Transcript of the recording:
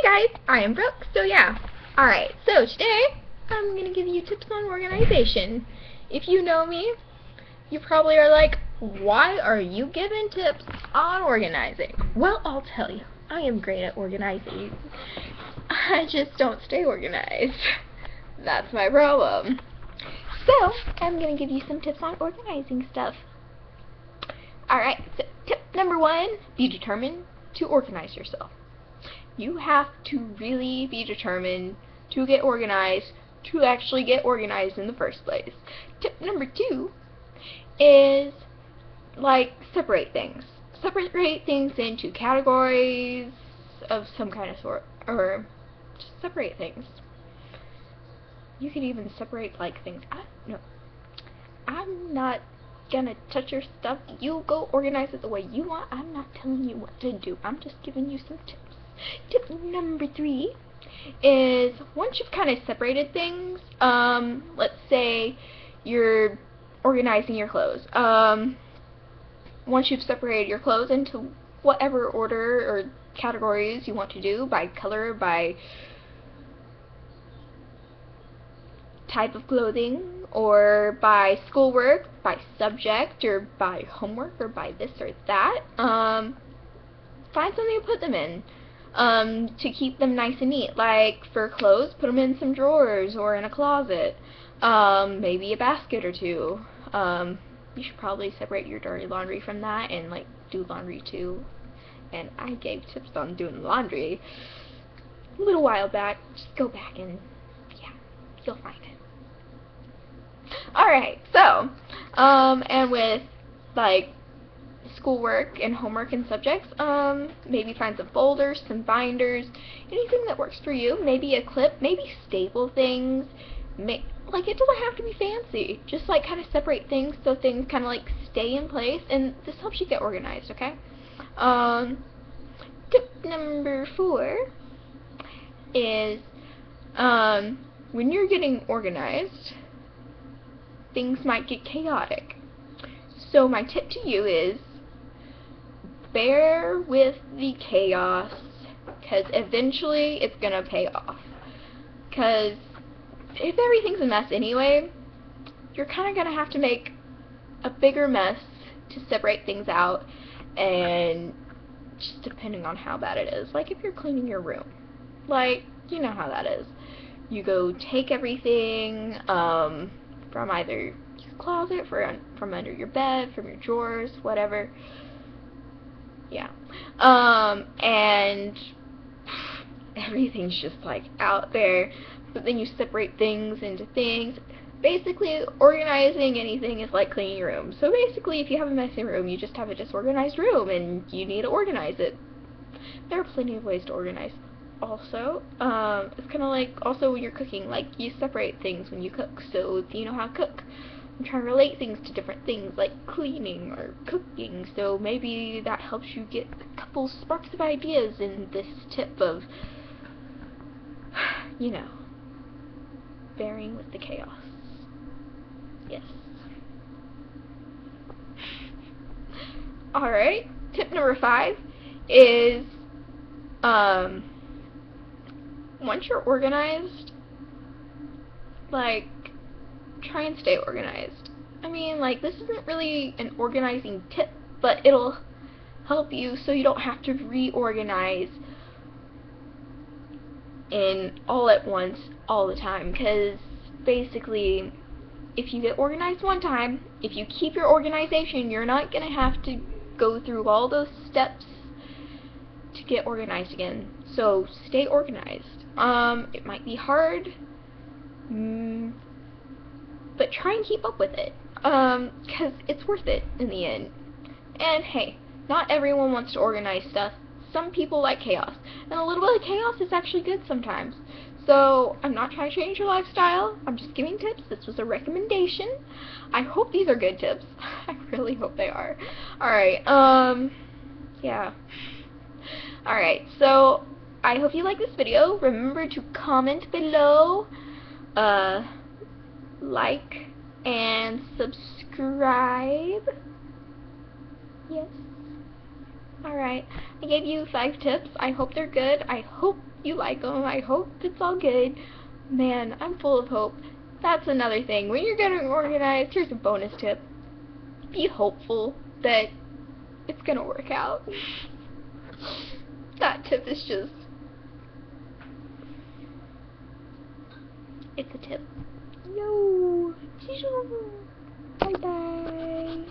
Hey guys, I am Brooke, so yeah. Alright, so today I'm going to give you tips on organization. If you know me, you probably are like, why are you giving tips on organizing? Well, I'll tell you, I am great at organizing. I just don't stay organized. That's my problem. So, I'm going to give you some tips on organizing stuff. Alright, so tip number 1, be determined to organize yourself. You have to really be determined to get organized, to actually get organized in the first place. Tip number 2 is, separate things. Separate things into categories of some kind of sort, or just separate things. You could even separate, things. I'm not gonna touch your stuff. You go organize it the way you want. I'm not telling you what to do. I'm just giving you some tips. Tip number 3 is, once you've kind of separated things, let's say you're organizing your clothes. Once you've separated your clothes into whatever order or categories you want to do, by color, by type of clothing, or by schoolwork, by subject, or by homework, or by this or that, find something to put them in. To keep them nice and neat. Like for clothes, put them in some drawers or in a closet. Maybe a basket or two. You should probably separate your dirty laundry from that and do laundry too. And I gave tips on doing laundry a little while back. Just go back and yeah, you'll find it. Alright, so and with schoolwork and homework and subjects, maybe find some folders, some binders, anything that works for you. Maybe a clip, maybe staple things. It doesn't have to be fancy. Just kind of separate things so things kind of stay in place, and this helps you get organized, okay? Tip number 4 is, when you're getting organized, things might get chaotic. So my tip to you is, bear with the chaos, because eventually it's going to pay off. Because if everything's a mess anyway, you're kind of going to have to make a bigger mess to separate things out, and just depending on how bad it is. If you're cleaning your room, you know how that is. You go take everything from either your closet, from under your bed, from your drawers, whatever. Yeah. And everything's just out there, but then you separate things into things. Basically, organizing anything is like cleaning your room. So basically, if you have a messy room, you just have a disorganized room, and you need to organize it. There are plenty of ways to organize. Also, it's kind of also when you're cooking, you separate things when you cook, so you know how to cook. I'm trying to relate things to different things, like cleaning or cooking, so maybe that helps you get a couple sparks of ideas in this tip of, bearing with the chaos. Yes. Alright, tip number 5 is, once you're organized, try and stay organized. I mean, this isn't really an organizing tip, but it'll help you so you don't have to reorganize all at once all the time. Because basically, if you get organized one time, if you keep your organization, you're not going to have to go through all those steps to get organized again. So stay organized. It might be hard, but try and keep up with it, because it's worth it in the end. And hey, not everyone wants to organize stuff. Some people like chaos, and a little bit of chaos is actually good sometimes. So I'm not trying to change your lifestyle, I'm just giving tips. This was a recommendation. I hope these are good tips. I really hope they are. Alright, yeah. Alright, so I hope you like this video. Remember to comment below, like and subscribe. Yes. Alright, I gave you 5 tips. I hope they're good. I hope you like them. I hope it's all good. Man, I'm full of hope. That's another thing. When you're getting organized, here's a bonus tip. Be hopeful that it's gonna work out. That tip is just... it's a tip. No. Bye-bye.